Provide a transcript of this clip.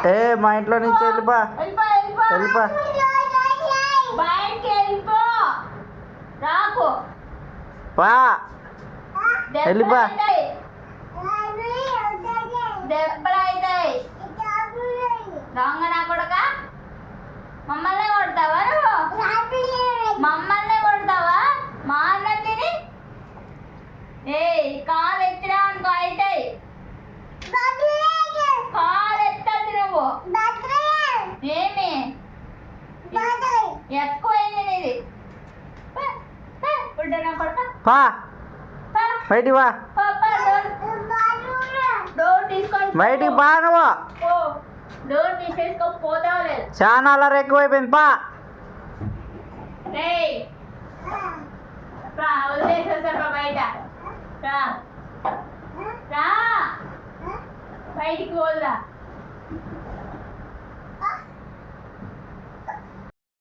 ఏ మా ఇంట్లో నుంచి వెళ్ళిపా వెళ్ళిపా బయటికి వెళ్ళిపో రాకు పా వెళ్ళిపా దెబ్బలైతాయి దొంగ నా కొడక మమ్మల్ని కొడతావా నువ్వు మమ్మల్ని కొడతావా మా అన్నం తిని ఏ కాలు ఎత్తినా అనుకో అవుతాయి కాలు ఎత్తద్దు నువ్వు ఏమి ఎక్కువైంది నీది నా కొడక పా బయటికి వా డోర్ తీసుకొని బయటికి పా నువ్వు డోర్ తీసేసుకో పోతావు లేదు చాలా అల్లరి ఎక్కువైపోయింది పా వదిలేసేసా బయట రా రా బయటికి పోదురా